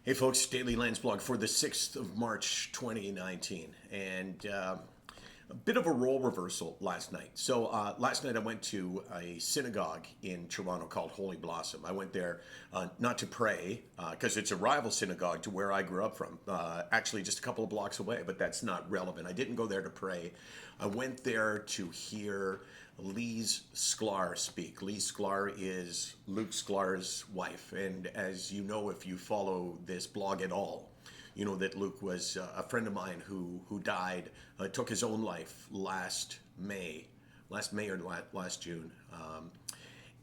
Hey folks, Daily Landsblog for the 6th of March 2019. And a bit of a role reversal last night. So last night I went to a synagogue in Toronto called Holy Blossom. I went there not to pray, because it's a rival synagogue to where I grew up from, actually just a couple of blocks away, but that's not relevant. I didn't go there to pray. I went there to hear Lise Sklar speak. Lise Sklar is Luke Sklar's wife. And as you know, if you follow this blog at all, you know that Luke was a friend of mine who died, took his own life last May or last June.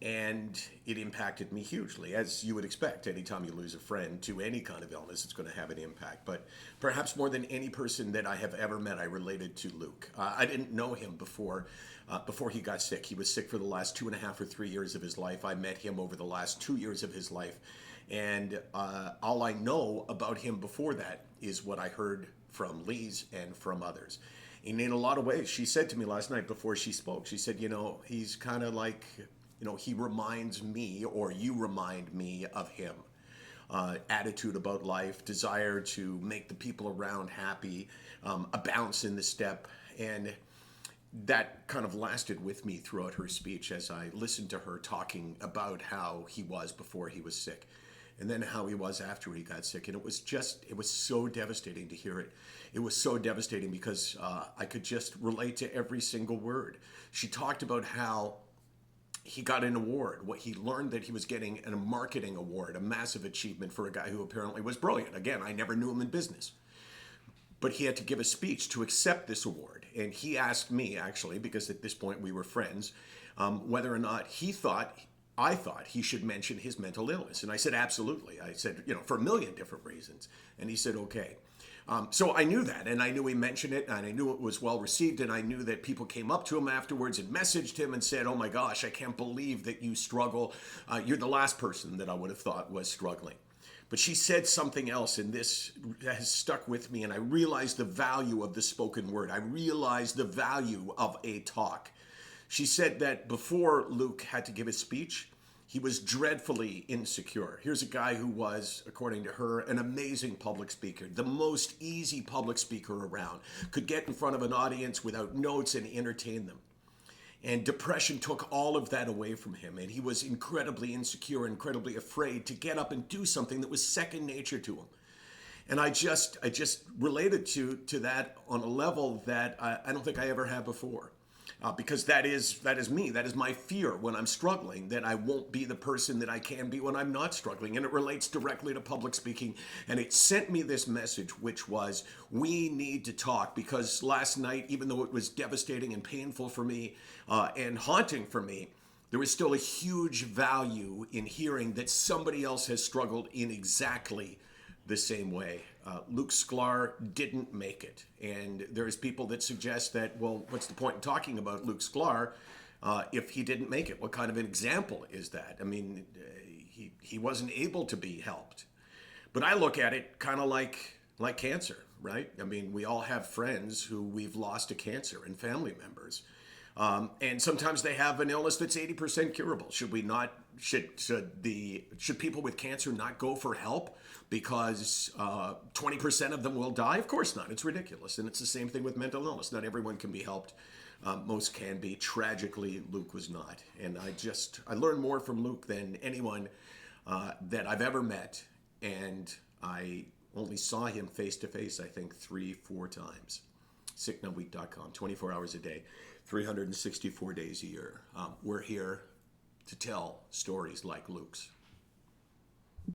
And it impacted me hugely, as you would expect. Anytime you lose a friend to any kind of illness, it's going to have an impact. But perhaps more than any person that I have ever met, I related to Luke. I didn't know him before he got sick. He was sick for the last 2.5 or 3 years of his life. I met him over the last 2 years of his life. And all I know about him before that is what I heard from Lise and from others. And in a lot of ways, she said to me last night before she spoke, she said, he's kind of like, he reminds me, or you remind me of him. Attitude about life, desire to make the people around happy, a bounce in the step. And that kind of lasted with me throughout her speech as I listened to her talking about how he was before he was sick, and then how he was after he got sick. And it was so devastating to hear it. It was so devastating because I could just relate to every single word. She talked about how he got an award. What he learned that he was getting a marketing award, a massive achievement for a guy who apparently was brilliant. Again, I never knew him in business. But he had to give a speech to accept this award. And he asked me, actually, because at this point we were friends, whether or not I thought he should mention his mental illness. And I said, absolutely. I said, for a million different reasons. And he said, okay. So I knew that, and I knew he mentioned it, and I knew it was well received, and I knew that people came up to him afterwards and messaged him and said, oh my gosh, I can't believe that you struggle. You're the last person that I would have thought was struggling. But she said something else, and this has stuck with me, and I realized the value of the spoken word. I realized the value of a talk. She said that before Luke had to give his speech, he was dreadfully insecure. Here's a guy who was, according to her, an amazing public speaker, the most easy public speaker around, could get in front of an audience without notes and entertain them. And depression took all of that away from him, and he was incredibly insecure, incredibly afraid to get up and do something that was second nature to him. And I just related to that on a level that I don't think I ever had before. Because that is me. That is my fear when I'm struggling, that I won't be the person that I can be when I'm not struggling. And it relates directly to public speaking. And it sent me this message, which was, we need to talk. Because last night, even though it was devastating and painful for me and haunting for me, there was still a huge value in hearing that somebody else has struggled in exactly the same way. Luke Sklar didn't make it. And there's people that suggest that, well, what's the point in talking about Luke Sklar if he didn't make it? What kind of an example is that? I mean, he wasn't able to be helped. But I look at it kind of like cancer, right? I mean, we all have friends who we've lost to cancer and family members. And sometimes they have an illness that's 80% curable. Should people with cancer not go for help because 20% of them will die? Of course not. It's ridiculous. And it's the same thing with mental illness. Not everyone can be helped. Most can be. Tragically, Luke was not. And I learned more from Luke than anyone that I've ever met. And I only saw him face to face, I think, 3-4 times. SickNotWeak.com, 24 hours a day, 364 days a year. We're here to tell stories like Luke's.